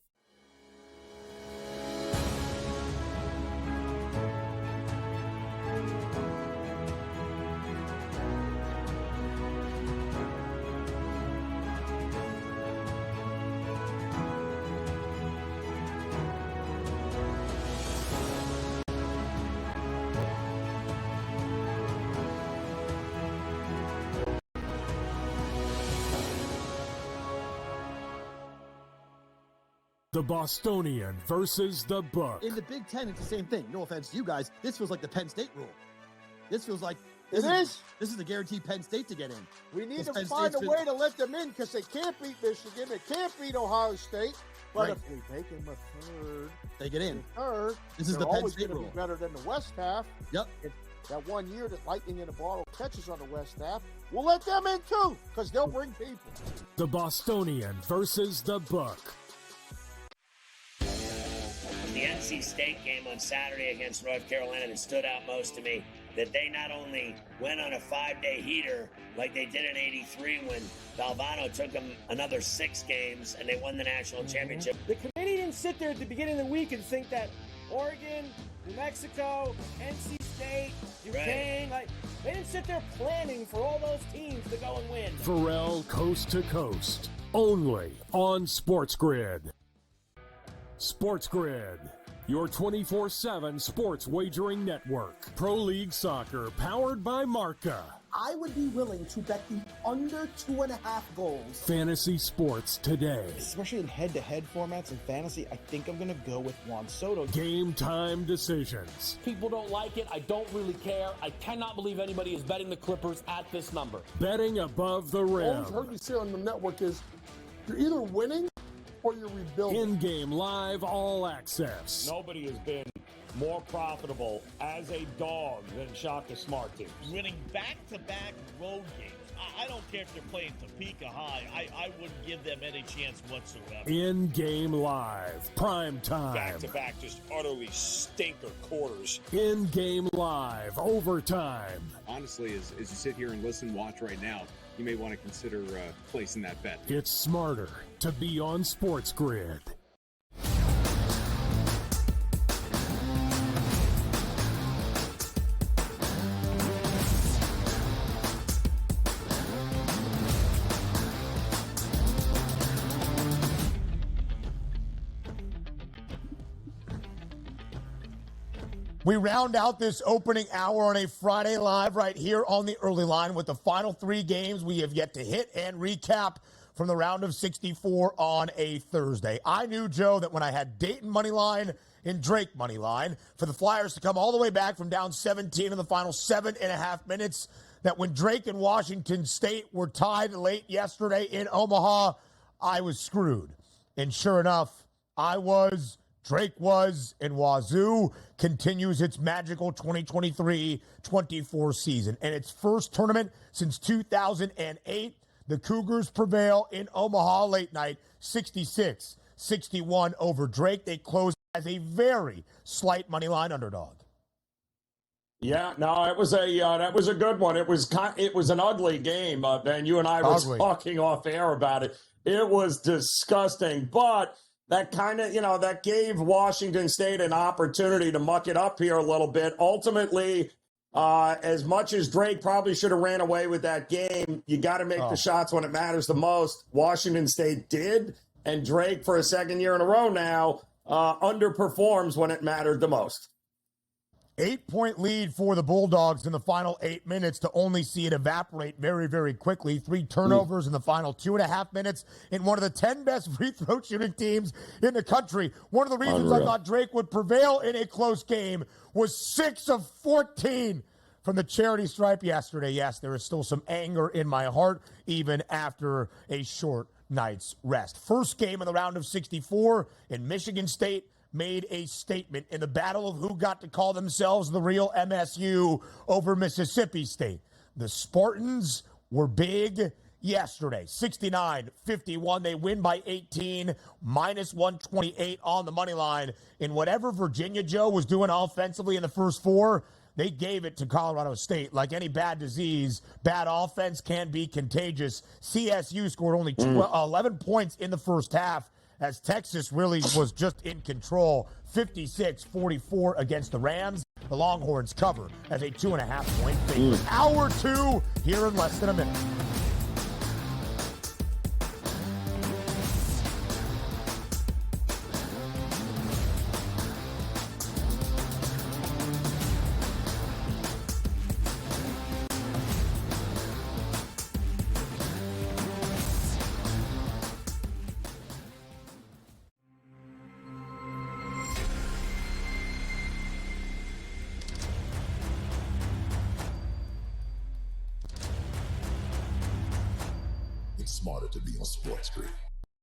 The Bostonian versus the book. In the Big Ten, it's the same thing. No offense to you guys. This feels like the Penn State rule. This feels like this is a guaranteed Penn State to get in. We need to find a way to let them in because they can't beat Michigan. They can't beat Ohio State. But if we make them a third, they get in. Third, this is the Penn State rule. Be better than the West half. Yep. That 1 year that Lightning in a bottle catches on the West half, we'll let them in too because they'll bring people. The Bostonian versus the book. The NC State game on Saturday against North Carolina that stood out most to me, that they not only went on a 5-day heater like they did in '83 when Valvano took them another 6 games and they won the national championship. The committee didn't sit there at the beginning of the week and think that Oregon, New Mexico, NC State, Duquesne, they didn't sit there planning for all those teams to go and win. Pharrell Coast to Coast, only on SportsGrid. SportsGrid, your 24/7 sports wagering network. Pro League Soccer, powered by Marca. I would be willing to bet the under 2.5 goals. Fantasy sports today. Especially in head-to-head formats in fantasy, I think I'm going to go with Juan Soto. Game time decisions. People don't like it. I don't really care. I cannot believe anybody is betting the Clippers at this number. Betting above the rim. All I've heard you say on the network is you're either winning or you're rebuilding. In-game live, all access. Nobody has been more profitable as a dog than Shaka Smart teams. Winning back-to-back road games. I don't care if they're playing Topeka High. I wouldn't give them any chance whatsoever. In-game live, prime time. Back-to-back, just utterly stinker quarters. In-game live, overtime. Honestly, as you sit here and listen, watch right now, you may want to consider placing that bet. It's smarter to be on SportsGrid. We round out this opening hour on a Friday live right here on the early line with the final 3 games we have yet to hit and recap from the round of 64 on a Thursday. I knew, Joe, that when I had Dayton money line and Drake money line for the Flyers to come all the way back from down 17 in the final 7.5 minutes, that when Drake and Washington State were tied late yesterday in Omaha, I was screwed. And sure enough, I was. Drake was, and Wazoo continues its magical 2023-24 season. And its first tournament since 2008, the Cougars prevail in Omaha late night, 66-61 over Drake. They close as a very slight money line underdog. Yeah, no, it was that was a good one. It was an ugly game, Ben. You and I were talking off air about it. It was disgusting, but that kind of, that gave Washington State an opportunity to muck it up here a little bit. Ultimately, as much as Drake probably should have ran away with that game, you got to make the shots when it matters the most. Washington State did, and Drake, for a second year in a row now, underperforms when it mattered the most. 8-point lead for the Bulldogs in the final 8 minutes to only see it evaporate very, very quickly. 3 turnovers in the final 2.5 minutes in one of the 10 best free throw shooting teams in the country. One of the reasons I thought Drake would prevail in a close game was 6 of 14 from the charity stripe yesterday. Yes, there is still some anger in my heart, even after a short night's rest. First game in the round of 64, and Michigan State made a statement in the battle of who got to call themselves the real MSU over Mississippi State. The Spartans were big yesterday, 69-51. They win by 18, minus 128 on the money line. In whatever Virginia, Joe, was doing offensively in the first 4, they gave it to Colorado State. Like any bad disease, bad offense can be contagious. CSU scored only 11 points in the first half, as Texas really was just in control, 56-44 against the Rams. The Longhorns cover as a 2.5-point favorite. Hour 2 here in less than a minute. smarter to be on SportsGrid.